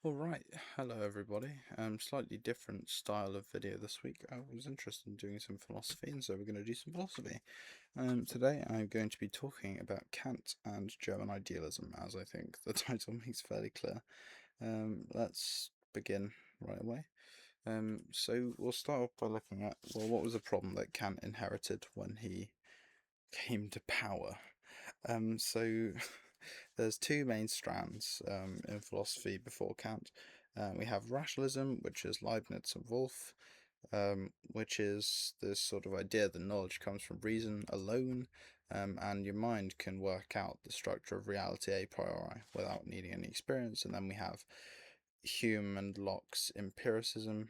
Alright, hello everybody. Slightly different style of video this week. I was interested in doing some philosophy, and so we're going to do some philosophy. Today I'm going to be talking about Kant and German Idealism, as I think the title makes fairly clear. Let's begin right away. So we'll start off by looking at, well, what was the problem that Kant inherited when he came to power? So there's two main strands in philosophy before Kant. We have rationalism, which is Leibniz and Wolff, which is this sort of idea that knowledge comes from reason alone, and your mind can work out the structure of reality a priori without needing any experience. And then we have Hume and Locke's empiricism,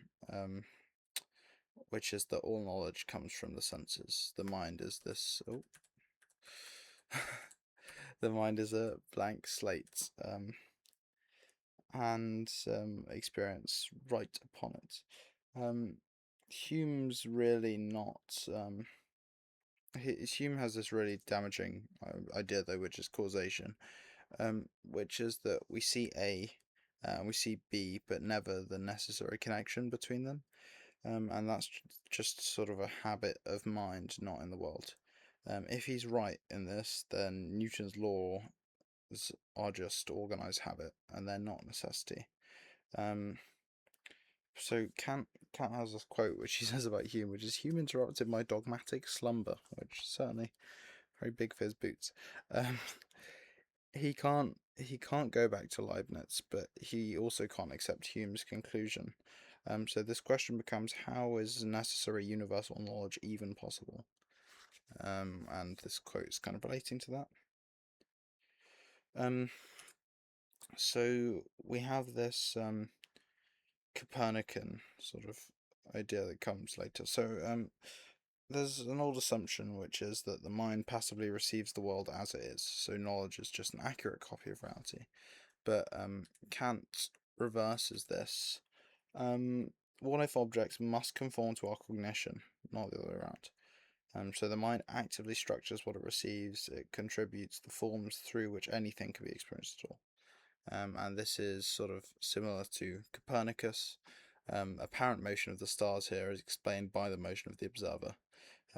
which is that all knowledge comes from the senses. The mind is this. Oh. The mind is a blank slate, and experience right upon it. Hume's really not. Hume has this really damaging idea, though, which is causation, which is that we see A, we see B, but never the necessary connection between them. And that's just sort of a habit of mind, not in the world. If he's right in this, then Newton's laws are just organized habit, and they're not necessity. So Kant has this quote which he says about Hume, which is Hume interrupted my dogmatic slumber, which is certainly very big for his boots. Um, he can't go back to Leibniz, but he also can't accept Hume's conclusion. So this question becomes, how is necessary universal knowledge even possible? And this quote is kind of relating to that. So we have this Copernican sort of idea that comes later. So there's an old assumption, which is that the mind passively receives the world as it is, so knowledge is just an accurate copy of reality. But Kant reverses this. What if objects must conform to our cognition, not the other way around? So the mind actively structures what it receives, it contributes the forms through which anything can be experienced at all. And this is sort of similar to Copernicus. Apparent motion of the stars here is explained by the motion of the observer.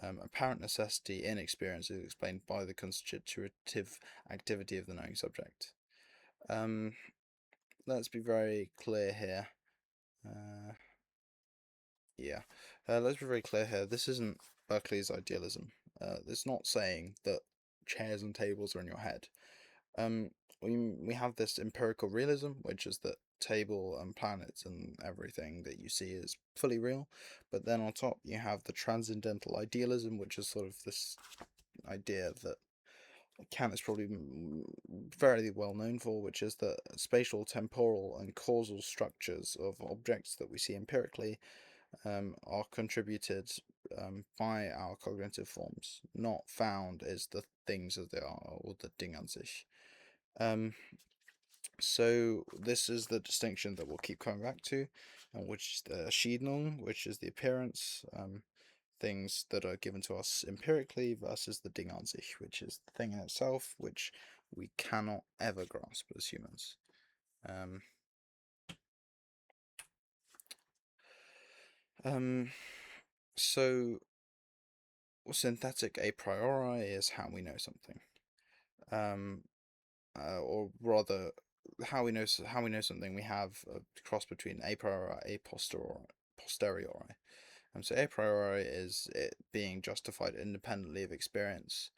Apparent necessity in experience is explained by the constitutive activity of the knowing subject. Let's be very clear here. Let's be very clear here. This isn't Berkeley's idealism. It's not saying that chairs and tables are in your head. We have this empirical realism, which is that table and planets and everything that you see is fully real. But then on top, you have the transcendental idealism, which is sort of this idea that Kant is probably very well known for, which is that spatial, temporal, and causal structures of objects that we see empirically are contributed by our cognitive forms, not found as the things as they are, or the Ding an sich. So this is the distinction that we'll keep coming back to, which is the Erscheinung, which is the appearance, things that are given to us empirically, versus the Ding an sich, which is the thing in itself, which we cannot ever grasp as humans. So synthetic a priori is how we know something, or rather, how we know something. We have a cross between a priori, a posteriori. So a priori is it being justified independently of experience,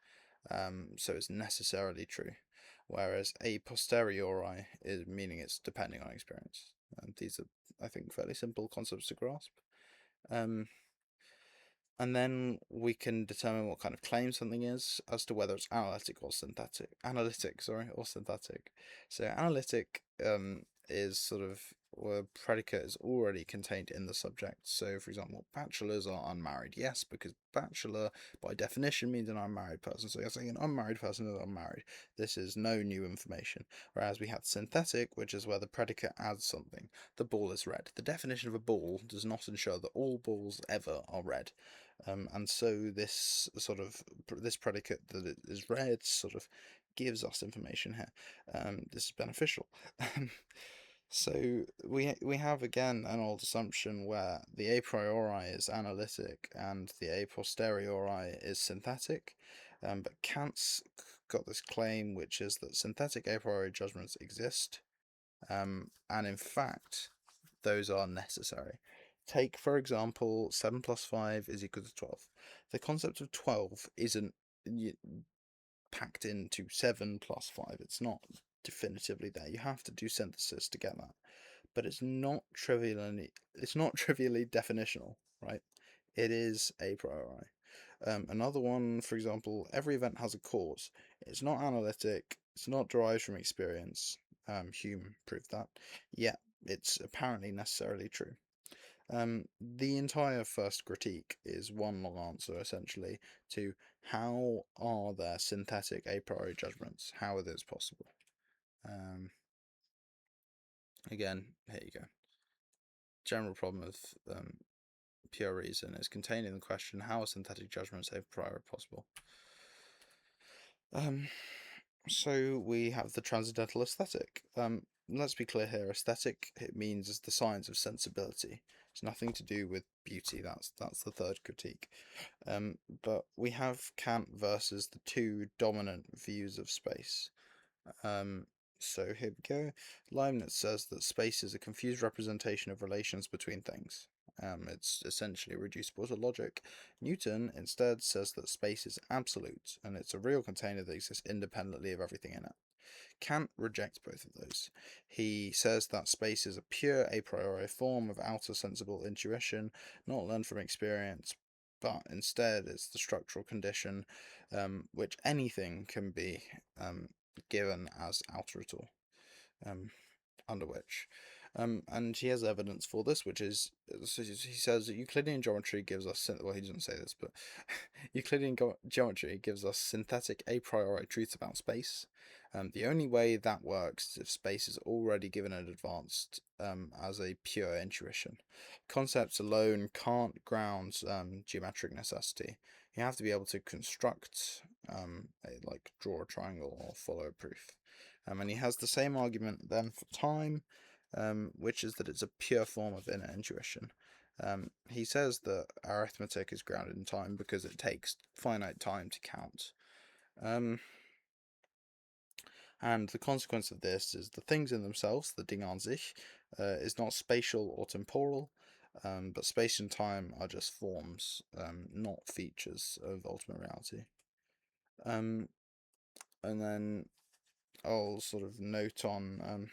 so it's necessarily true, whereas a posteriori is meaning it's depending on experience. And these are, I think, fairly simple concepts to grasp. And then we can determine what kind of claim something is as to whether it's analytic or synthetic. Or synthetic. So analytic is sort of where predicate is already contained in the subject. So, for example, bachelors are unmarried. Yes, because bachelor by definition means an unmarried person. So you're saying an unmarried person is unmarried. This is no new information. Whereas we have synthetic, which is where the predicate adds something. The ball is red. The definition of a ball does not ensure that all balls ever are red. And so this predicate that it is red sort of gives us information here. This is beneficial. So we have again an old assumption where the a priori is analytic and the a posteriori is synthetic, but Kant's got this claim which is that synthetic a priori judgments exist, and in fact those are necessary. Take for example 7 plus 5 is equal to 12. The concept of 12 isn't packed into 7 plus 5. It's not definitively there. You have to do synthesis to get that. But it's not trivially definitional, right? It is a priori. Another one, for example, every event has a cause. It's not analytic. It's not derived from experience. Hume proved that. Yet it's apparently necessarily true. The entire first critique is one long answer, essentially, to how are there synthetic a priori judgments? How are those possible? Um, Again, here you go. General problem of pure reason is contained in the question, how are synthetic judgments a priori possible? So we have the transcendental aesthetic. Let's be clear here. Aesthetic, it means is the science of sensibility. It's nothing to do with beauty. That's the third critique. But we have Kant versus the two dominant views of space. Um, so here we go. Leibniz says that space is a confused representation of relations between things. It's essentially reducible to logic. Newton instead says that space is absolute and it's a real container that exists independently of everything in it. Kant rejects both of those. He says that space is a pure a priori form of outer sensible intuition, not learned from experience, but instead it's the structural condition which anything can be given as outer at all, under which. And he has evidence for this, which is, so he says that Euclidean geometry gives us, well, he doesn't say this, but Euclidean geometry gives us synthetic a priori truths about space. The only way that works is if space is already given in advance as a pure intuition. Concepts alone can't ground geometric necessity. You have to be able to construct, like draw a triangle or follow a proof. And he has the same argument then for time, which is that it's a pure form of inner intuition. He says that arithmetic is grounded in time because it takes finite time to count. And the consequence of this is the things in themselves, the Ding an sich, is not spatial or temporal, but space and time are just forms, not features of ultimate reality. And then I'll sort of note on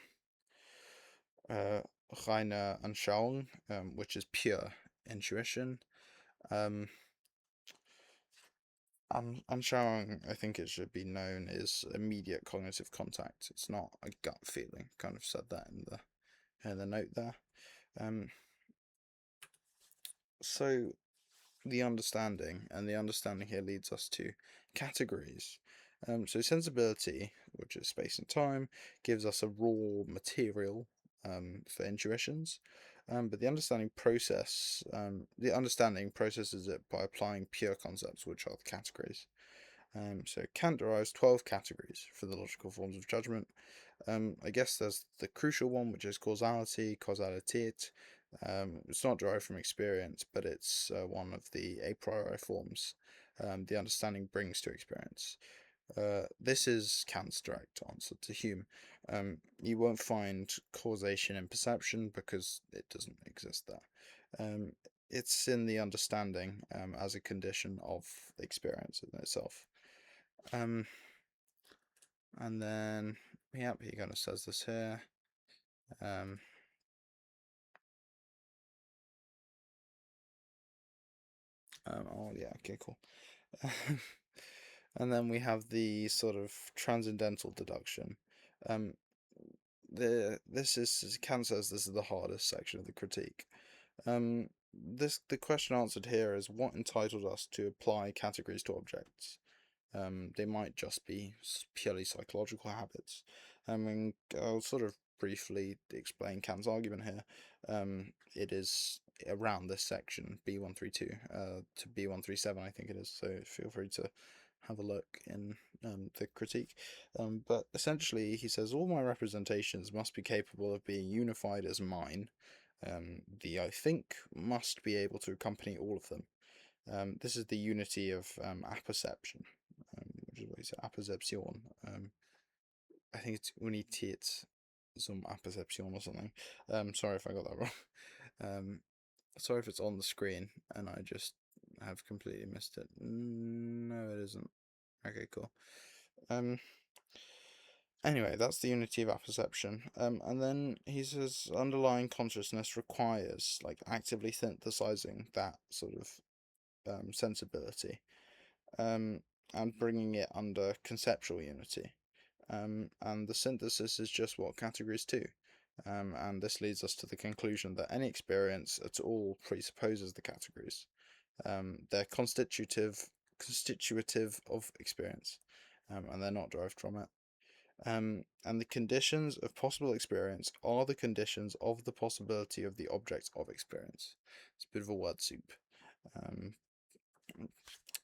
reine Anschauung, which is pure intuition. Anschauung, I think it should be known, is immediate cognitive contact. It's not a gut feeling. Kind of said that in the note there. So the understanding here leads us to categories. So sensibility, which is space and time, gives us a raw material for intuitions. But the understanding processes it by applying pure concepts, which are the categories. So Kant derives 12 categories for the logical forms of judgment. I guess there's the crucial one, which is causality, Kausalität. It's not derived from experience, but it's one of the a priori forms the understanding brings to experience. This is Kant's direct answer to Hume. You won't find causation in perception because it doesn't exist there. It's in the understanding as a condition of experience in itself. And then, yep, he kind of says this here. Oh yeah, okay, cool. And then we have the sort of transcendental deduction. This is Kant says this is the hardest section of the critique. The question answered here is what entitled us to apply categories to objects. They might just be purely psychological habits. I'll sort of briefly explain Kant's argument here. It is around this section, B132 to B137, I think it is. So feel free to have a look in the critique. But essentially, he says all my representations must be capable of being unified as mine. The I think must be able to accompany all of them. This is the unity of apperception, which is what he said, apperception. I think it's Unität zum Apperception or something. Sorry if I got that wrong. Sorry if it's on the screen and I just have completely missed it. No, it isn't. Okay, cool. Anyway, that's the unity of apperception. And then he says underlying consciousness requires like actively synthesizing that sort of sensibility, and bringing it under conceptual unity. And the synthesis is just what categories do. And this leads us to the conclusion that any experience at all presupposes the categories. They're constitutive of experience, and they're not derived from it. And the conditions of possible experience are the conditions of the possibility of the object of experience. It's a bit of a word soup.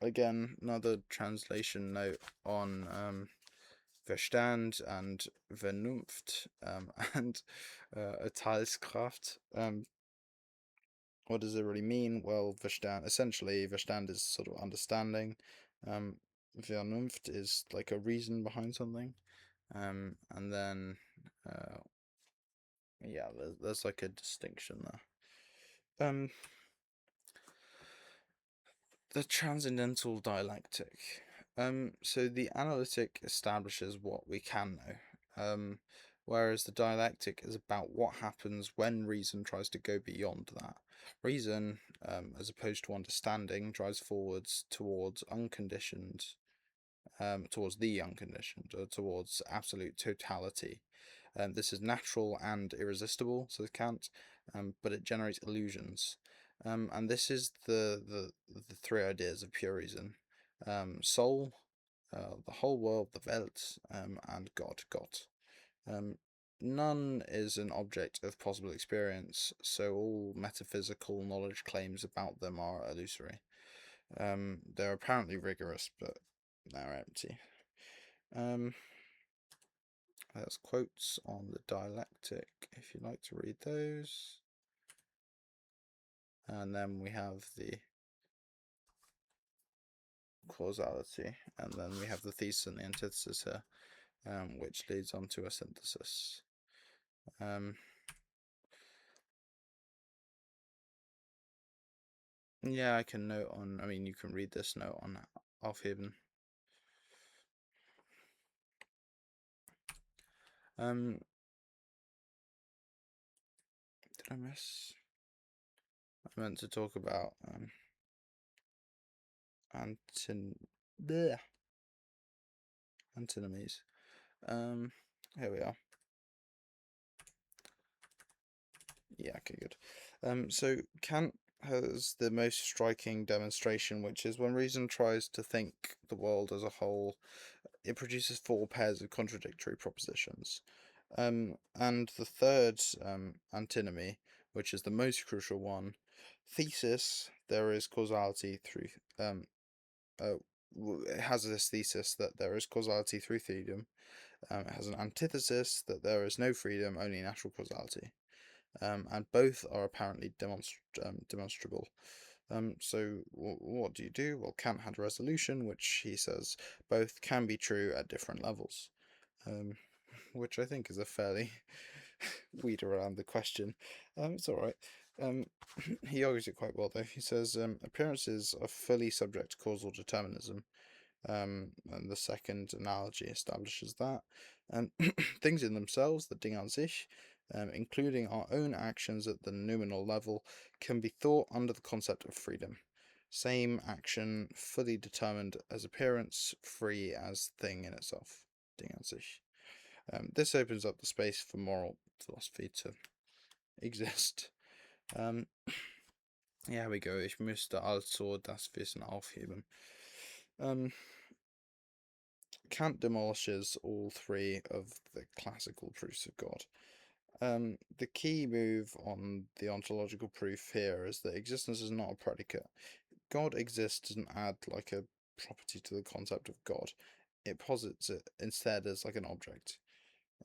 Again, another translation note on Verstand and Vernunft and Urteilskraft. What does it really mean? Well, Verstand is sort of understanding. Vernunft is like a reason behind something. And then, yeah, there's like a distinction there. The transcendental dialectic. So the analytic establishes what we can know, whereas the dialectic is about what happens when reason tries to go beyond that. Reason, as opposed to understanding, drives forwards towards unconditioned, towards the unconditioned, or towards absolute totality. This is natural and irresistible, says Kant, but it generates illusions. And this is the three ideas of pure reason: soul, the whole world, the Welt, and God, Gott. None is an object of possible experience, so all metaphysical knowledge claims about them are illusory. They're apparently rigorous, but they're empty. There's quotes on the dialectic, if you'd like to read those. And then we have the causality, and then we have the thesis and the antithesis here, which leads on to a synthesis. Yeah, I can note on, I mean, you can read this note on Aufheben. Did I miss? I meant to talk about antinomies. Here we are. Yeah, okay, good. So Kant has the most striking demonstration, which is when reason tries to think the world as a whole, it produces four pairs of contradictory propositions. And the third antinomy, which is the most crucial one, thesis, there is causality through, it has this thesis that there is causality through freedom. It has an antithesis that there is no freedom, only natural causality. And both are apparently demonstrable. So what do you do? Well, Kant had a resolution, which he says both can be true at different levels, which I think is a fairly weed around the question. It's all right. He argues it quite well, though. He says appearances are fully subject to causal determinism. And the second analogy establishes that. Things in themselves, the Ding an sich, including our own actions at the nominal level, can be thought under the concept of freedom. Same action, fully determined as appearance, free as thing in itself. Ding an sich. This opens up the space for moral philosophy to exist. Here we go. Ich müsste also das Wissen aufheben. Kant demolishes all three of the classical proofs of God. The key move on the ontological proof here is that existence is not a predicate. God exists doesn't add like a property to the concept of God. it posits it instead as like an object.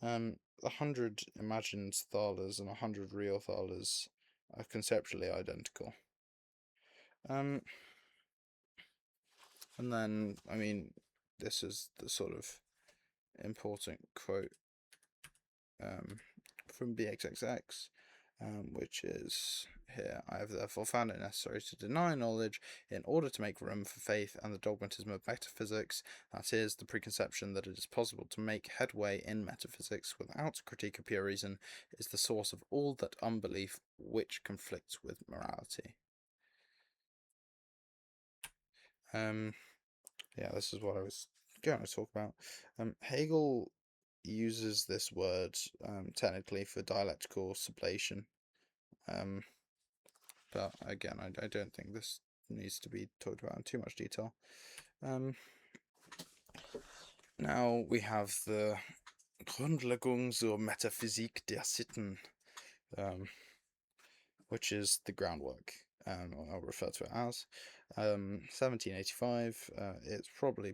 100 imagined thalas and 100 real thalas are conceptually identical. And then, I mean, this is the sort of important quote from BXXX, which is here. I have therefore found it necessary to deny knowledge in order to make room for faith and the dogmatism of metaphysics, that is, the preconception that it is possible to make headway in metaphysics without critique of pure reason, is the source of all that unbelief which conflicts with morality. Yeah, this is what I was going to talk about. Hegel uses this word technically for dialectical sublation, but again, I don't think this needs to be talked about in too much detail. Now we have the Grundlegung zur Metaphysik der Sitten, which is the groundwork. I'll refer to it as 1785. It's probably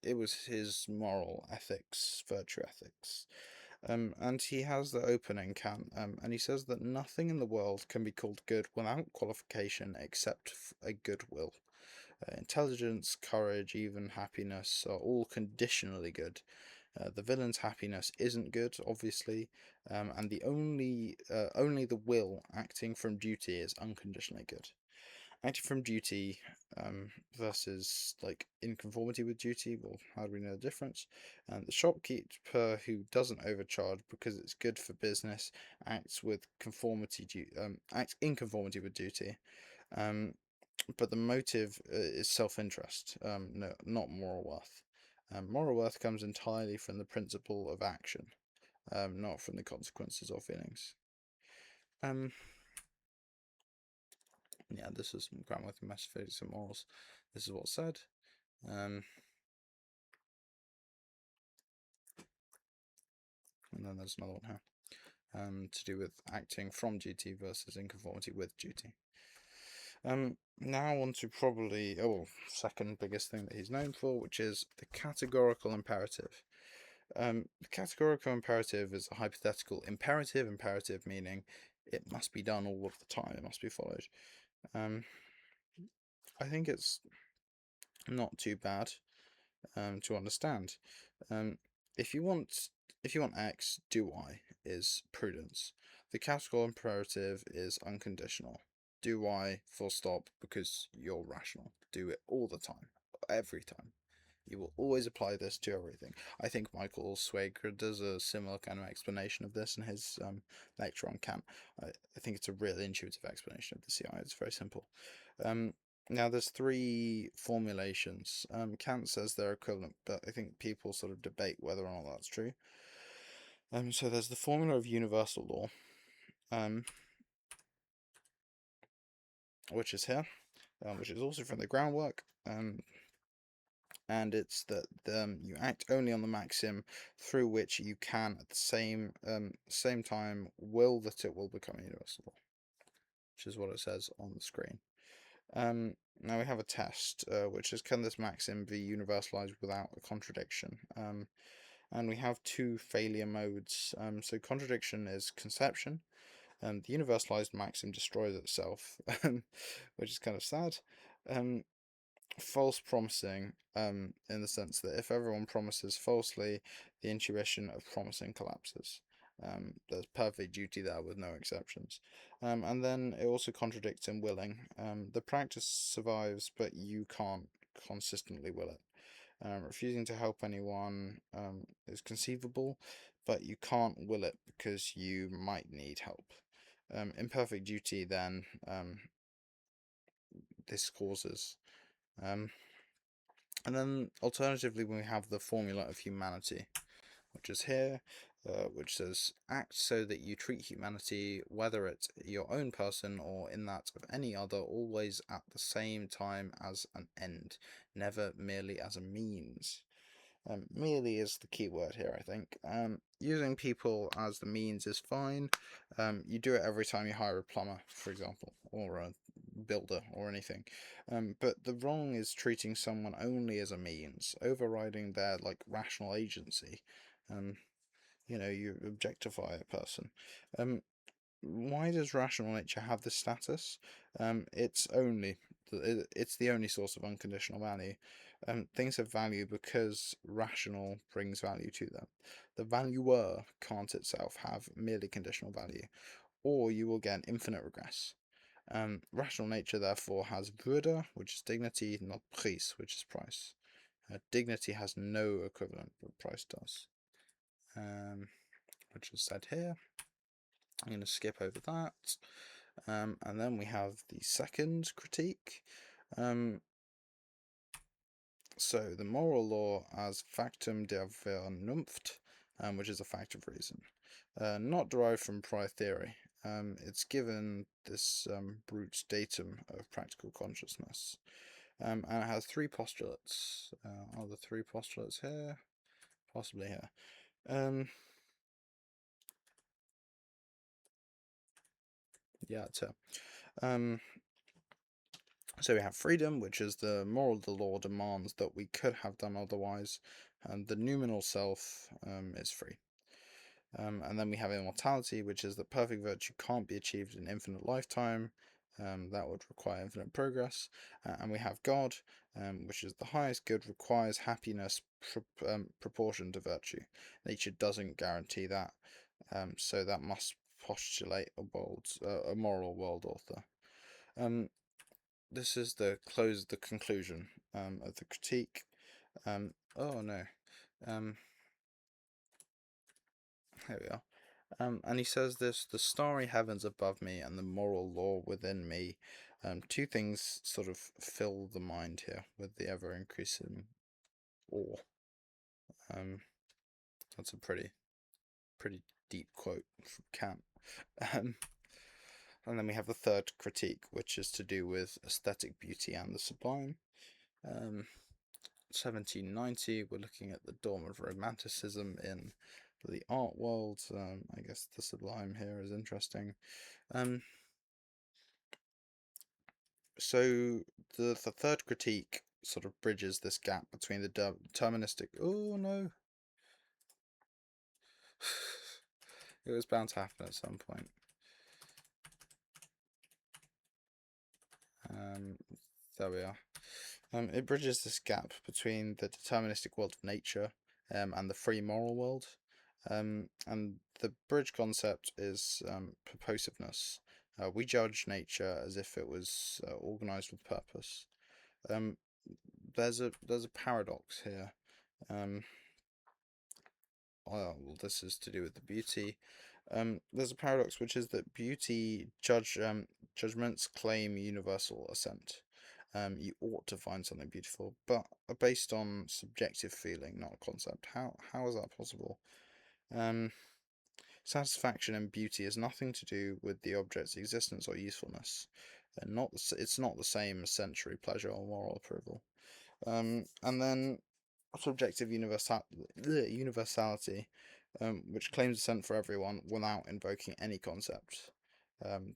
it was his moral ethics, virtue ethics, and he has the opening Kant, and he says that nothing in the world can be called good without qualification except a good will. Intelligence, courage, even happiness are all conditionally good. The villain's happiness isn't good, obviously, and only the will acting from duty is unconditionally good. Acting from duty versus like in conformity with duty. Well, how do we know the difference? The shopkeeper who doesn't overcharge because it's good for business acts in conformity with duty. But the motive is self-interest, no, not moral worth. Moral worth comes entirely from the principle of action, not from the consequences or feelings. Yeah, this is Groundwork in Metaphysics and Morals. This is what's said. And then there's another one here, to do with acting from duty versus in conformity with duty. Now on to probably second biggest thing that he's known for, which is the categorical imperative. The categorical imperative is a hypothetical imperative meaning it must be done all of the time, it must be followed. I think it's not too bad to understand. If you want X, do Y is prudence. The categorical imperative is unconditional. Do Y full stop because you're rational. Do it all the time, every time. You will always apply this to everything. I think Michael Swager does a similar kind of explanation of this in his lecture on Kant. I think it's a really intuitive explanation of the CI. It's very simple. Now, there's three formulations. Kant says they're equivalent, but I think people sort of debate whether or not that's true. So there's the formula of universal law, which is here, which is also from the groundwork, and it's that you act only on the maxim through which you can at the same time will that it will become universal law, which is what it says on the screen. Now we have a test, which is, can this maxim be universalized without a contradiction? And we have two failure modes. So contradiction is conception. The universalized maxim destroys itself, which is kind of sad. False promising, in the sense that if everyone promises falsely, the intuition of promising collapses. There's perfect duty there with no exceptions. And then it also contradicts in willing. The practice survives, but you can't consistently will it. Refusing to help anyone is conceivable, but you can't will it because you might need help. Imperfect duty, then, this causes. And then alternatively, we have the formula of humanity, which is here, which says, act so that you treat humanity, whether it's your own person or in that of any other, always at the same time as an end, never merely as a means. Merely is the key word here, I think. Using people as the means is fine. You do it every time you hire a plumber, for example, or a builder or anything. But the wrong is treating someone only as a means, overriding their like rational agency. Um, you objectify a person. Um, why does rational nature have this status? It's the only source of unconditional value. Things have value because rational brings value to them. The valuer can't itself have merely conditional value, or you will get an infinite regress. Rational nature therefore has Würde, which is dignity, not Preis, which is price. Dignity has no equivalent, but price does. Which is said here. I'm going to skip over that. And then we have the second critique. So the moral law as factum der Vernunft, which is a fact of reason, not derived from prior theory. It's given this brute datum of practical consciousness, and it has three postulates. Are the three postulates here? Possibly here. Yeah, it's here. So we have freedom, which is the moral of the law demands that we could have done otherwise, and the noumenal self is free. And then we have immortality, which is that perfect virtue can't be achieved in infinite lifetime. That would require infinite progress. And we have God, which is the highest good, requires happiness proportioned to virtue. Nature doesn't guarantee that, so that must postulate a moral world author. This is the conclusion of the critique. Oh no. Here we are. And he says this: the starry heavens above me and the moral law within me. Two things sort of fill the mind here with the ever increasing awe. That's a pretty deep quote from Kant. And then we have the third critique, which is to do with aesthetic beauty and the sublime. 1790, we're looking at the dawn of Romanticism in the art world. I guess the sublime here is interesting. So the third critique sort of bridges this gap between the deterministic. Oh no, it was bound to happen at some point. There we are. It bridges this gap between the deterministic world of nature and the free moral world. And the bridge concept is purposiveness. We judge nature as if it was organized with purpose. There's a paradox here. Well, this is to do with the beauty. There's a paradox, which is that beauty judgments claim universal assent. You ought to find something beautiful, but are based on subjective feeling, not a concept. How is that possible? Satisfaction and beauty has nothing to do with the object's existence or usefulness, and it's not the same as sensory pleasure or moral approval. And then subjective universality, which claims assent for everyone without invoking any concept.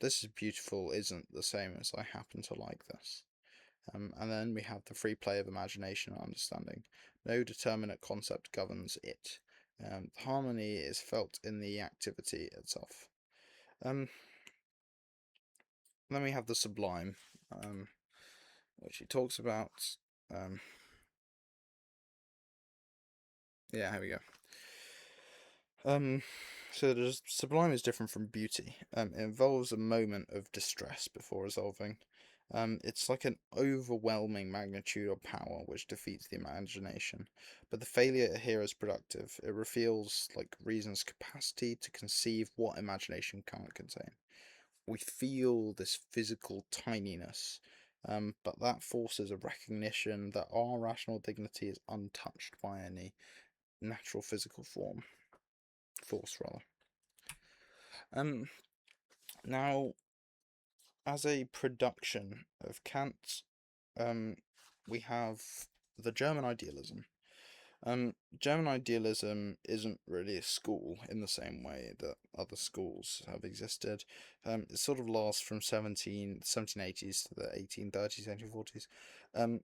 This is beautiful isn't the same as I happen to like this. And then we have the free play of imagination and understanding. No determinate concept governs it. The harmony is felt in the activity itself. Then we have the sublime, which he talks about. Yeah, here we go. So the sublime is different from beauty. It involves a moment of distress before resolving. It's like an overwhelming magnitude or power which defeats the imagination. But the failure here is productive. It reveals like reason's capacity to conceive what imagination can't contain. We feel this physical tininess, but that forces a recognition that our rational dignity is untouched by any natural physical force rather. Now, as a production of Kant, we have the German Idealism. German idealism isn't really a school in the same way that other schools have existed. It sort of lasts from 1780s to the 1830s, 1840s. Um,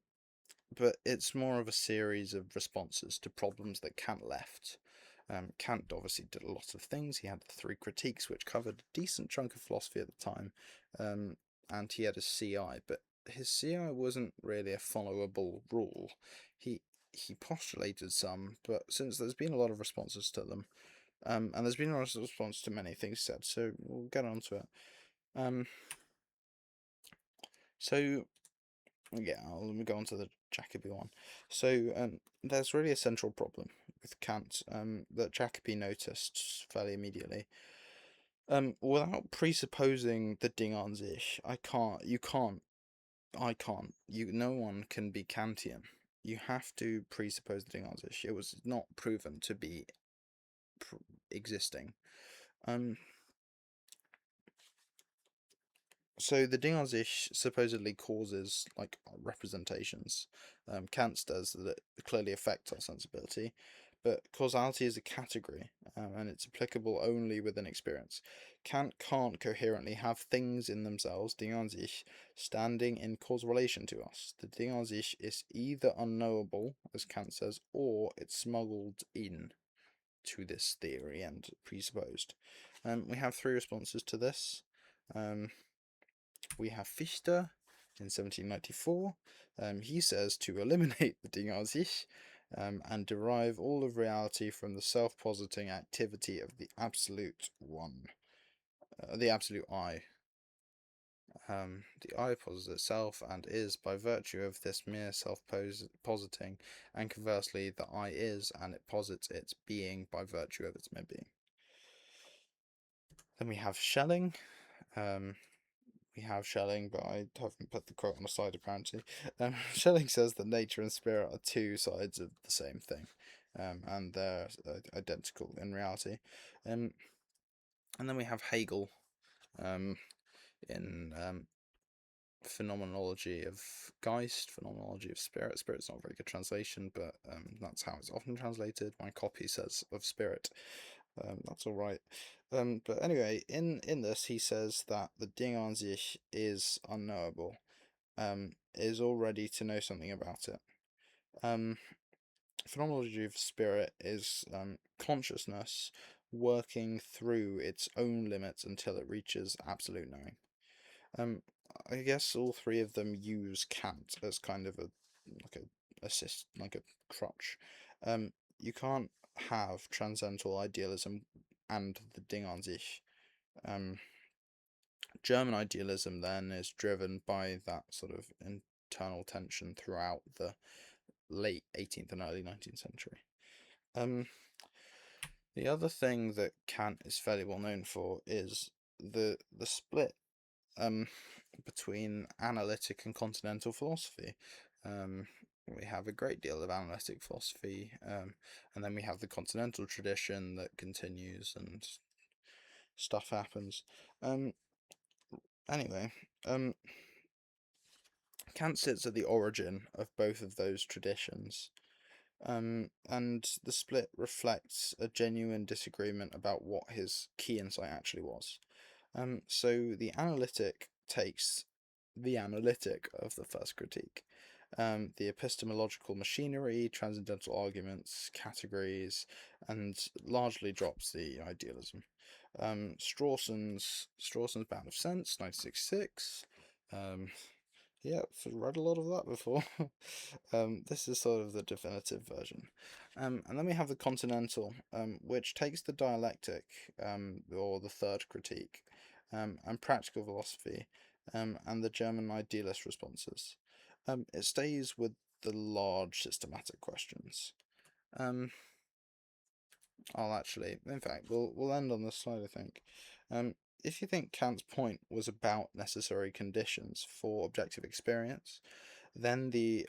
but it's more of a series of responses to problems that Kant left. Kant obviously did a lot of things. He had the three critiques, which covered a decent chunk of philosophy at the time, and he had a CI, but his CI wasn't really a followable rule. He he postulated some, but since there's been a lot of responses to them, and there's been a lot of response to many things said, so we'll get on to it. Um, so yeah, let me go on to the Jacobi one. So there's really a central problem with Kant that Jacobi noticed fairly immediately. Without presupposing the Ding an sich, no one can be Kantian. You have to presuppose the Ding an sich. It was not proven to be existing. Um, So the Ding an sich supposedly causes like representations. Kant does that it clearly affects our sensibility, but causality is a category, and it's applicable only within experience. Kant can't coherently have things in themselves, Ding an sich, standing in causal relation to us. The Ding an sich is either unknowable, as Kant says, or it's smuggled in to this theory and presupposed. We have three responses to this. We have Fichte in 1794. He says to eliminate the Ding an sich and derive all of reality from the self-positing activity of the absolute one, the absolute I. The I posits itself and is by virtue of this mere self-positing, and conversely, the I is and it posits its being by virtue of its mere being. Then we have Schelling. We have Schelling, but I haven't put the quote on the side apparently. Schelling says that nature and spirit are two sides of the same thing, and they're identical in reality. And then we have Hegel in Phenomenology of Geist, Phenomenology of Spirit. Spirit's not a very good translation, but that's how it's often translated. My copy says of Spirit. That's all right. But anyway, in this, he says that the Ding an sich is unknowable, is all ready to know something about it. Phenomenology of spirit is consciousness working through its own limits until it reaches absolute knowing. I guess all three of them use Kant as kind of like a crutch. You can't have transcendental idealism and the Ding an sich. German idealism then is driven by that sort of internal tension throughout the late 18th and early 19th century. The other thing that Kant is fairly well known for is the split between analytic and continental philosophy. We have a great deal of analytic philosophy, and then we have the continental tradition that continues and stuff happens. Anyway, Kant sits at the origin of both of those traditions, and the split reflects a genuine disagreement about what his key insight actually was. So the analytic takes the analytic of the first critique, the epistemological machinery, transcendental arguments, categories, and largely drops the idealism. Strawson's Bound of Sense, 1966. Yeah, I've read a lot of that before. This is sort of the definitive version. And then we have the Continental, which takes the dialectic, or the third critique, and practical philosophy, and the German idealist responses. It stays with the large systematic questions. I'll actually, in fact, we'll end on this slide, I think. If you think Kant's point was about necessary conditions for objective experience, then the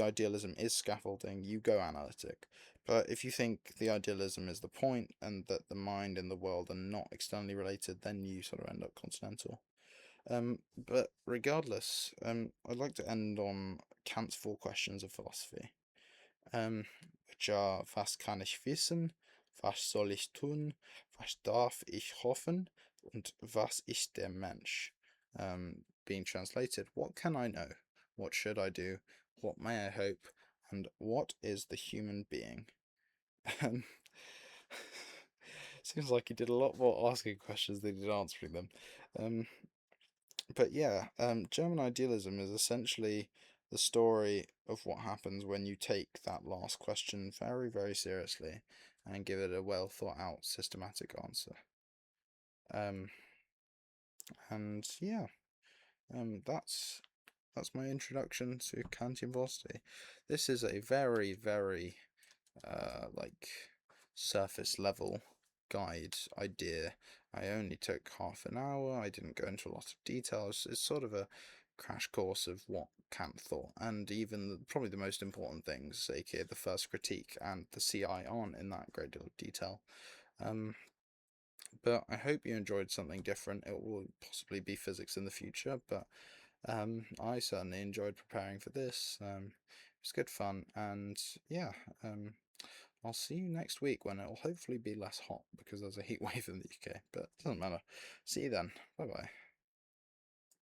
idealism is scaffolding, you go analytic. But if you think the idealism is the point and that the mind and the world are not externally related, then you sort of end up continental. But regardless, I'd like to end on Kant's four questions of philosophy. Ja, was kann ich wissen? Was soll ich tun? Was darf ich hoffen? Und was ist der Mensch? Being translated, what can I know? What should I do? What may I hope? And what is the human being? Um, seems like he did a lot more asking questions than he did answering them. But yeah, German idealism is essentially the story of what happens when you take that last question very, very seriously and give it a well thought out, systematic answer. Um, and yeah, that's my introduction to Kantian philosophy. This is a very, very like surface level guide idea. I only took half an hour. I didn't go into a lot of details. It's sort of a crash course of what Kant thought, and even probably the most important things, aka the first critique and the CI, aren't in that great deal of detail. But I hope you enjoyed something different. It will possibly be physics in the future, but I certainly enjoyed preparing for this. It was good fun, and yeah, I'll see you next week when it'll hopefully be less hot because there's a heat wave in the UK, but it doesn't matter. See you then. Bye bye.